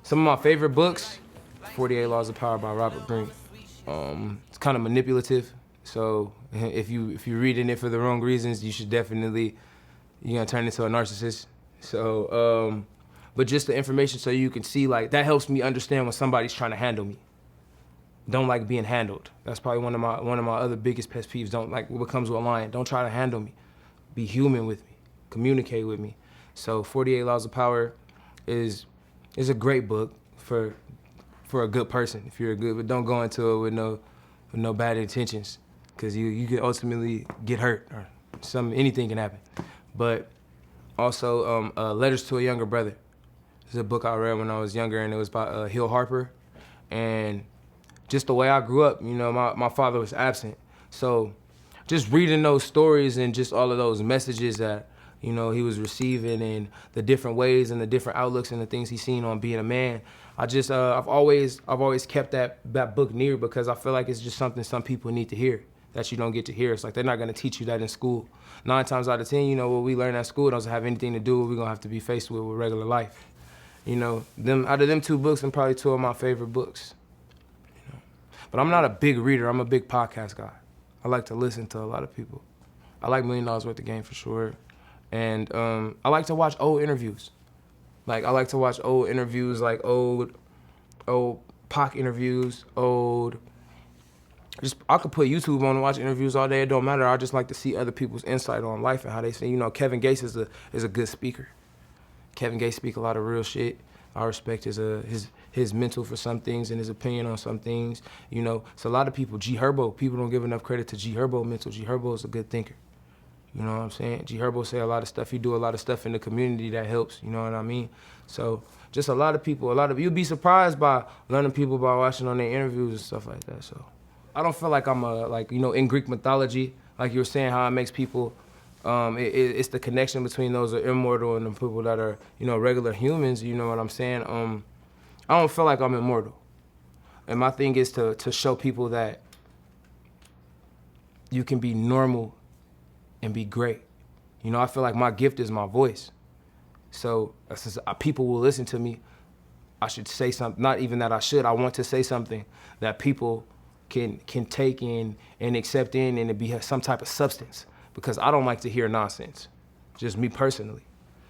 Some of my favorite books, 48 Laws of Power by Robert Greene. It's kind of manipulative, so if you're reading it for the wrong reasons, you should definitely, you're gonna turn into a narcissist. So, but just the information so you can see, like, that helps me understand when somebody's trying to handle me. Don't like being handled. That's probably one of my other biggest pet peeves. Don't like what comes with lying. Don't try to handle me. Be human with me. Communicate with me. So 48 Laws of Power is a great book for a good person. If you're a good, but don't go into it with no bad intentions, because you can ultimately get hurt or anything can happen. But also Letters to a Younger Brother. It's a book I read when I was younger, and it was by Hill Harper. And just the way I grew up, you know, my father was absent. So just reading those stories and just all of those messages that, you know, he was receiving, and the different ways and the different outlooks and the things he's seen on being a man, I've always kept that book near, because I feel like it's just something some people need to hear that you don't get to hear. It's like they're not gonna teach you that in school. 9 times out of 10, you know, what we learn at school doesn't have anything to do with what we're gonna have to be faced with regular life. You know, out of them 2 books, and probably 2 of my favorite books. You know? But I'm not a big reader, I'm a big podcast guy. I like to listen to a lot of people. I like $1 Million Worth of Game for sure. And I like to watch old interviews. Like, I like to watch old interviews, like old Pac interviews, I could put YouTube on and watch interviews all day, it don't matter. I just like to see other people's insight on life and how they say, you know, Kevin Gates is a good speaker. Kevin Gates speak a lot of real shit. I respect his mental for some things and his opinion on some things. You know, so a lot of people, Herbo, people don't give enough credit to Herbo mental. Herbo is a good thinker. You know what I'm saying? Herbo say a lot of stuff. He do a lot of stuff in the community that helps, you know what I mean? So just a lot of people, you'll be surprised by learning people by watching on their interviews and stuff like that. So I don't feel like I'm in Greek mythology, like you were saying, how it makes people, it's the connection between those that are immortal and the people that are, you know, regular humans, you know what I'm saying? I don't feel like I'm immortal. And my thing is to show people that you can be normal and be great. You know, I feel like my gift is my voice. So since people will listen to me, I should say something, not even that I want to say something that people can take in and accept in, and it be some type of substance, because I don't like to hear nonsense, just me personally.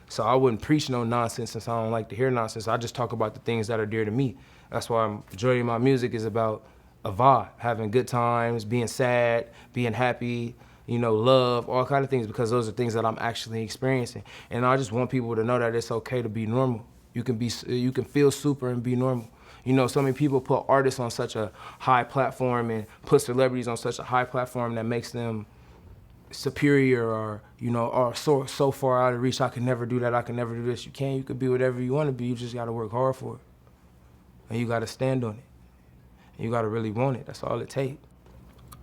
So I wouldn't preach no nonsense, since I don't like to hear nonsense. I just talk about the things that are dear to me. That's why majority of my music is about a vibe, having good times, being sad, being happy, you know, love, all kind of things, because those are things that I'm actually experiencing. And I just want people to know that it's okay to be normal. You can feel super and be normal. You know, so many people put artists on such a high platform and put celebrities on such a high platform that makes them superior, or, you know, or so far out of reach. I can never do that, I can never do this. You could be whatever you want to be. You just got to work hard for it. And you got to stand on it. And you got to really want it. That's all it takes.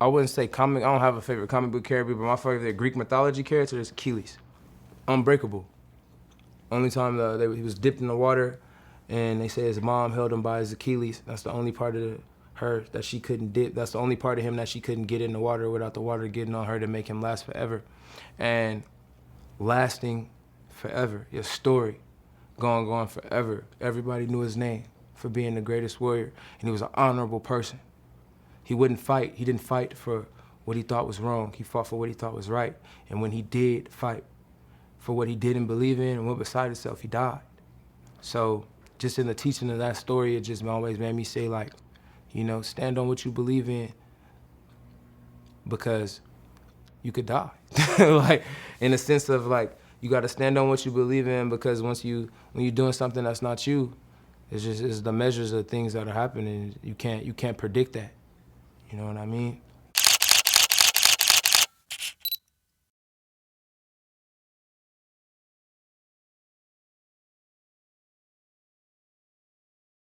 I wouldn't say I don't have a favorite comic book character, but my favorite Greek mythology character is Achilles. Unbreakable. Only time he was dipped in the water, and they say his mom held him by his Achilles. That's the only part of her that she couldn't dip. That's the only part of him that she couldn't get in the water without the water getting on her to make him last forever. And lasting forever, your story, going forever. Everybody knew his name for being the greatest warrior, and he was an honorable person. He wouldn't fight. He didn't fight for what he thought was wrong. He fought for what he thought was right. And when he did fight for what he didn't believe in and went beside himself, he died. So just in the teaching of that story, it just always made me say, like, you know, stand on what you believe in, because you could die. Like, in the sense of, like, you got to stand on what you believe in, because when you're doing something that's not you, it's the measures of things that are happening. You can't predict that. You know what I mean?